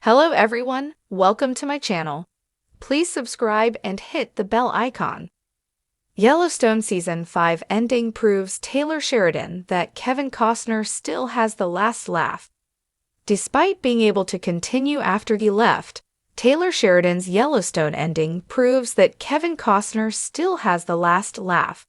Hello everyone, welcome to my channel. Please subscribe and hit the bell icon. Yellowstone Season 5 ending proves Taylor Sheridan that Kevin Costner still has the last laugh. Despite being able to continue after he left, Taylor Sheridan's Yellowstone ending proves that Kevin Costner still has the last laugh.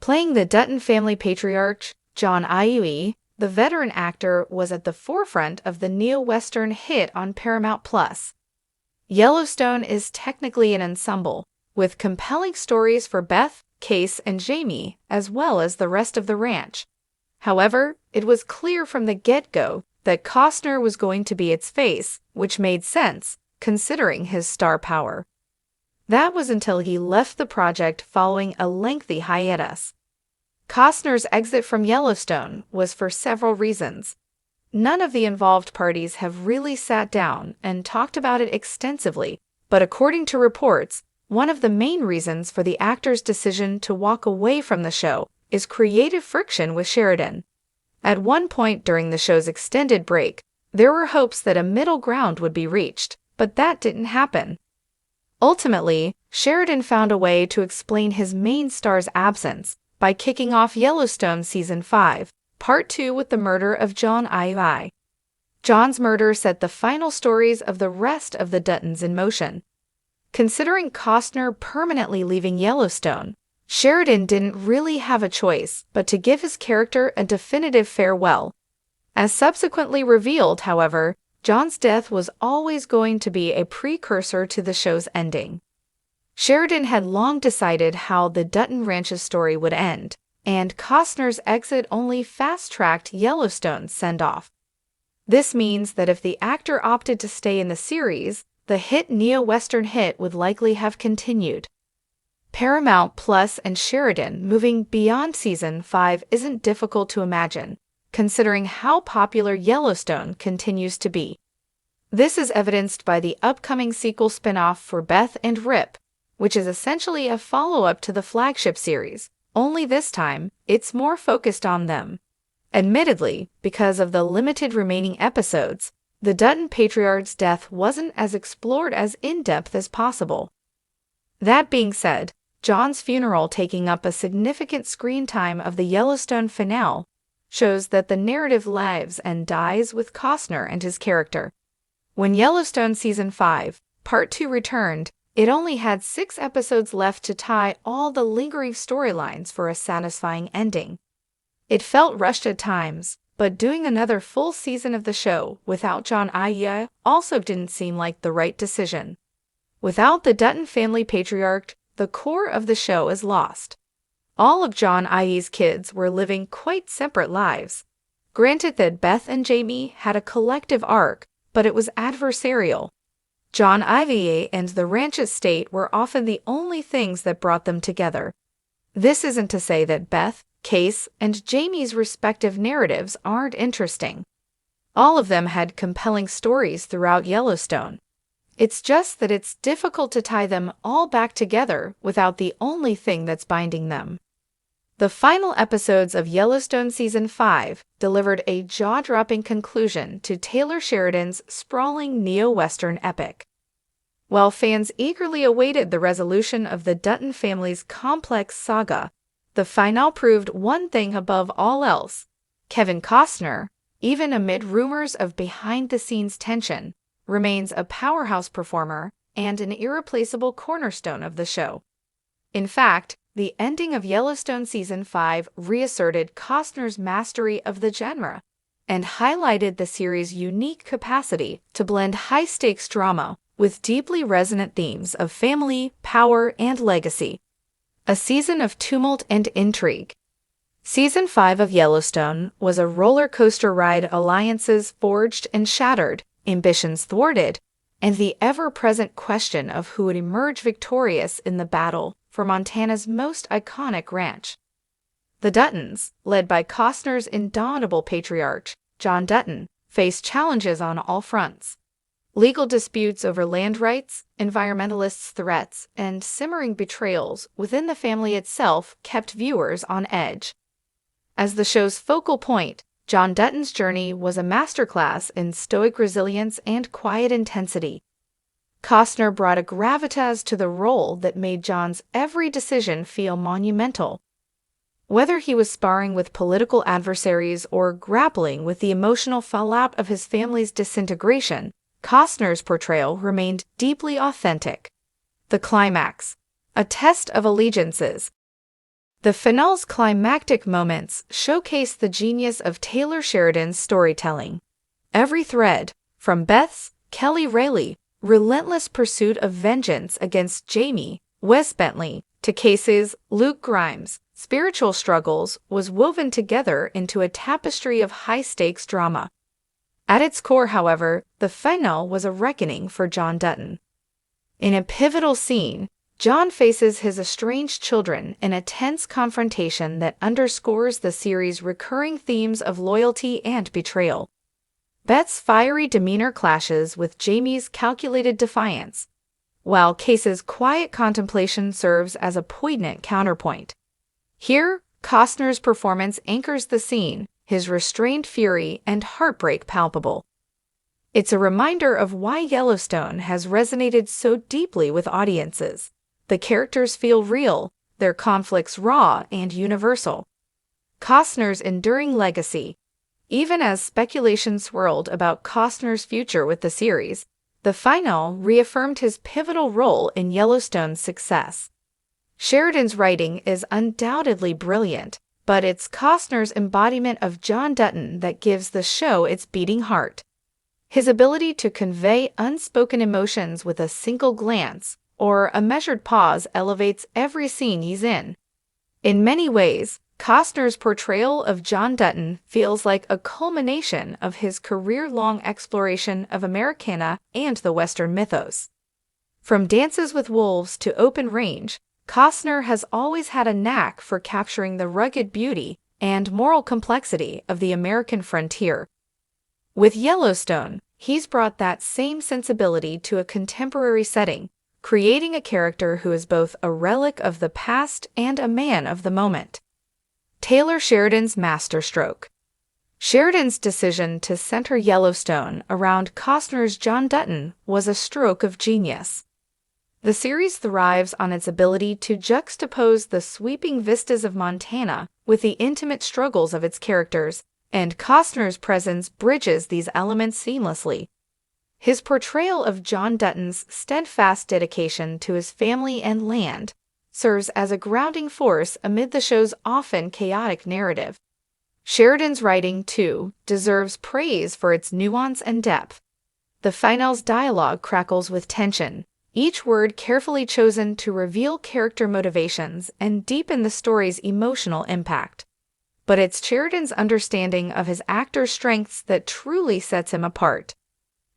Playing the Dutton family patriarch, John Iue, the veteran actor was at the forefront of the neo-Western hit on Paramount+. Yellowstone is technically an ensemble, with compelling stories for Beth, Case, and Jamie, as well as the rest of the ranch. However, it was clear from the get-go that Costner was going to be its face, which made sense, considering his star power. That was until he left the project following a lengthy hiatus. Costner's exit from Yellowstone was for several reasons. None of the involved parties have really sat down and talked about it extensively, but according to reports, one of the main reasons for the actor's decision to walk away from the show is creative friction with Sheridan. At one point during the show's extended break, there were hopes that a middle ground would be reached, but that didn't happen. Ultimately, Sheridan found a way to explain his main star's absence by kicking off Yellowstone Season 5, Part 2 with the murder of John Iue. John's murder set the final stories of the rest of the Duttons in motion. Considering Costner permanently leaving Yellowstone, Sheridan didn't really have a choice but to give his character a definitive farewell. As subsequently revealed, however, John's death was always going to be a precursor to the show's ending. Sheridan had long decided how the Dutton Ranch's story would end, and Costner's exit only fast-tracked Yellowstone's send-off. This means that if the actor opted to stay in the series, the hit neo-Western hit would likely have continued. Paramount Plus and Sheridan moving beyond Season 5 isn't difficult to imagine, considering how popular Yellowstone continues to be. This is evidenced by the upcoming sequel spin-off for Beth and Rip, which is essentially a follow-up to the flagship series, only this time, it's more focused on them. Admittedly, because of the limited remaining episodes, the Dutton patriarch's death wasn't as explored as in-depth as possible. That being said, John's funeral taking up a significant screen time of the Yellowstone finale shows that the narrative lives and dies with Costner and his character. When Yellowstone Season 5, Part 2 returned, it only had 6 episodes left to tie all the lingering storylines for a satisfying ending. It felt rushed at times, but doing another full season of the show without John Iue also didn't seem like the right decision. Without the Dutton family patriarch, the core of the show is lost. All of John Iue's kids were living quite separate lives. Granted that Beth and Jamie had a collective arc, but it was adversarial. John Iue and the ranch estate were often the only things that brought them together. This isn't to say that Beth, Case, and Jamie's respective narratives aren't interesting. All of them had compelling stories throughout Yellowstone. It's just that it's difficult to tie them all back together without the only thing that's binding them. The final episodes of Yellowstone Season 5 delivered a jaw-dropping conclusion to Taylor Sheridan's sprawling neo-Western epic. While fans eagerly awaited the resolution of the Dutton family's complex saga, the finale proved one thing above all else: Kevin Costner, even amid rumors of behind-the-scenes tension, remains a powerhouse performer and an irreplaceable cornerstone of the show. In fact, the ending of Yellowstone Season 5 reasserted Costner's mastery of the genre and highlighted the series' unique capacity to blend high-stakes drama with deeply resonant themes of family, power, and legacy. A season of tumult and intrigue. Season 5 of Yellowstone was a roller coaster ride, alliances forged and shattered, ambitions thwarted, and the ever-present question of who would emerge victorious in the battle for Montana's most iconic ranch. The Duttons, led by Costner's indomitable patriarch, John Dutton, faced challenges on all fronts. Legal disputes over land rights, environmentalists' threats, and simmering betrayals within the family itself kept viewers on edge. As the show's focal point, John Dutton's journey was a masterclass in stoic resilience and quiet intensity. Costner brought a gravitas to the role that made John's every decision feel monumental. Whether he was sparring with political adversaries or grappling with the emotional fallout of his family's disintegration, Costner's portrayal remained deeply authentic. The climax, a test of allegiances. The finale's climactic moments showcase the genius of Taylor Sheridan's storytelling. Every thread, from Beth's, Kelly Rayleigh, relentless pursuit of vengeance against Jamie, Wes Bentley, to Casey's, Luke Grimes' spiritual struggles, was woven together into a tapestry of high-stakes drama. At its core, however, the finale was a reckoning for John Dutton. In a pivotal scene, John faces his estranged children in a tense confrontation that underscores the series' recurring themes of loyalty and betrayal. Beth's fiery demeanor clashes with Jamie's calculated defiance, while Casey's quiet contemplation serves as a poignant counterpoint. Here, Costner's performance anchors the scene, his restrained fury and heartbreak palpable. It's a reminder of why Yellowstone has resonated so deeply with audiences. The characters feel real, their conflicts raw and universal. Costner's enduring legacy. Even as speculation swirled about Costner's future with the series, the finale reaffirmed his pivotal role in Yellowstone's success. Sheridan's writing is undoubtedly brilliant, but it's Costner's embodiment of John Dutton that gives the show its beating heart. His ability to convey unspoken emotions with a single glance or a measured pause elevates every scene he's in. In many ways, Costner's portrayal of John Dutton feels like a culmination of his career-long exploration of Americana and the Western mythos. From Dances with Wolves to Open Range, Costner has always had a knack for capturing the rugged beauty and moral complexity of the American frontier. With Yellowstone, he's brought that same sensibility to a contemporary setting, creating a character who is both a relic of the past and a man of the moment. Taylor Sheridan's masterstroke. Sheridan's decision to center Yellowstone around Costner's John Dutton was a stroke of genius. The series thrives on its ability to juxtapose the sweeping vistas of Montana with the intimate struggles of its characters, and Costner's presence bridges these elements seamlessly. His portrayal of John Dutton's steadfast dedication to his family and land serves as a grounding force amid the show's often chaotic narrative. Sheridan's writing, too, deserves praise for its nuance and depth. The finale's dialogue crackles with tension, each word carefully chosen to reveal character motivations and deepen the story's emotional impact. But it's Sheridan's understanding of his actor's strengths that truly sets him apart.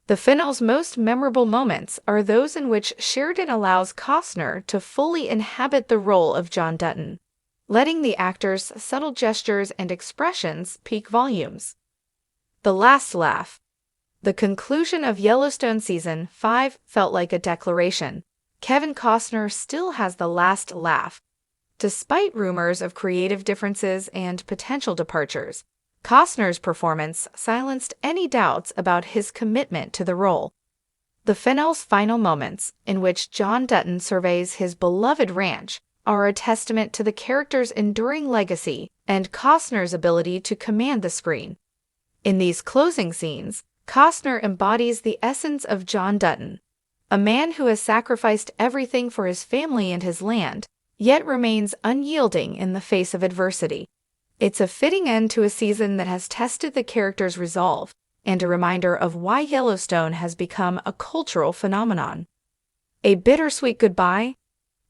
The finale's most memorable moments are those in which Sheridan allows Costner to fully inhabit the role of John Dutton, letting the actor's subtle gestures and expressions speak volumes. The last laugh. The conclusion of Yellowstone Season 5 felt like a declaration. Kevin Costner still has the last laugh. Despite rumors of creative differences and potential departures, Costner's performance silenced any doubts about his commitment to the role. The finale's final moments, in which John Dutton surveys his beloved ranch, are a testament to the character's enduring legacy and Costner's ability to command the screen. In these closing scenes, Costner embodies the essence of John Dutton, a man who has sacrificed everything for his family and his land, yet remains unyielding in the face of adversity. It's a fitting end to a season that has tested the character's resolve, and a reminder of why Yellowstone has become a cultural phenomenon. A bittersweet goodbye?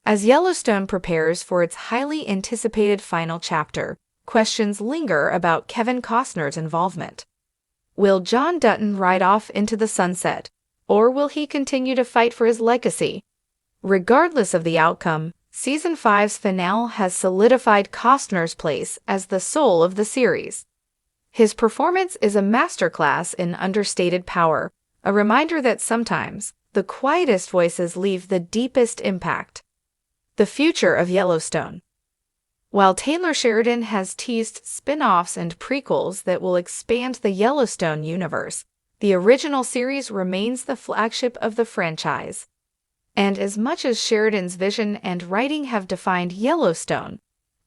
As Yellowstone prepares for its highly anticipated final chapter, questions linger about Kevin Costner's involvement. Will John Dutton ride off into the sunset, or will he continue to fight for his legacy? Regardless of the outcome, Season 5's finale has solidified Costner's place as the soul of the series. His performance is a masterclass in understated power, a reminder that sometimes the quietest voices leave the deepest impact. The future of Yellowstone. While Taylor Sheridan has teased spin-offs and prequels that will expand the Yellowstone universe, the original series remains the flagship of the franchise. And as much as Sheridan's vision and writing have defined Yellowstone,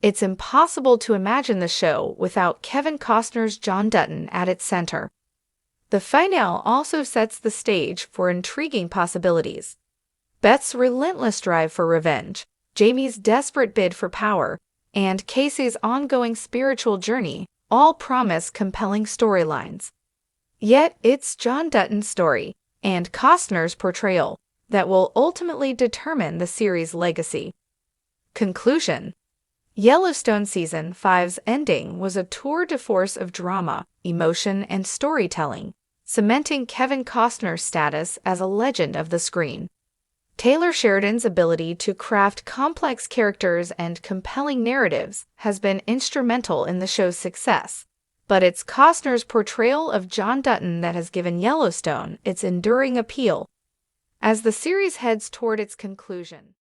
it's impossible to imagine the show without Kevin Costner's John Dutton at its center. The finale also sets the stage for intriguing possibilities. Beth's relentless drive for revenge, Jamie's desperate bid for power, and Casey's ongoing spiritual journey all promise compelling storylines. Yet it's John Dutton's story and Costner's portrayal that will ultimately determine the series' legacy. Conclusion: Yellowstone Season 5's ending was a tour de force of drama, emotion, and storytelling, cementing Kevin Costner's status as a legend of the screen. Taylor Sheridan's ability to craft complex characters and compelling narratives has been instrumental in the show's success, but it's Costner's portrayal of John Dutton that has given Yellowstone its enduring appeal. As the series heads toward its conclusion,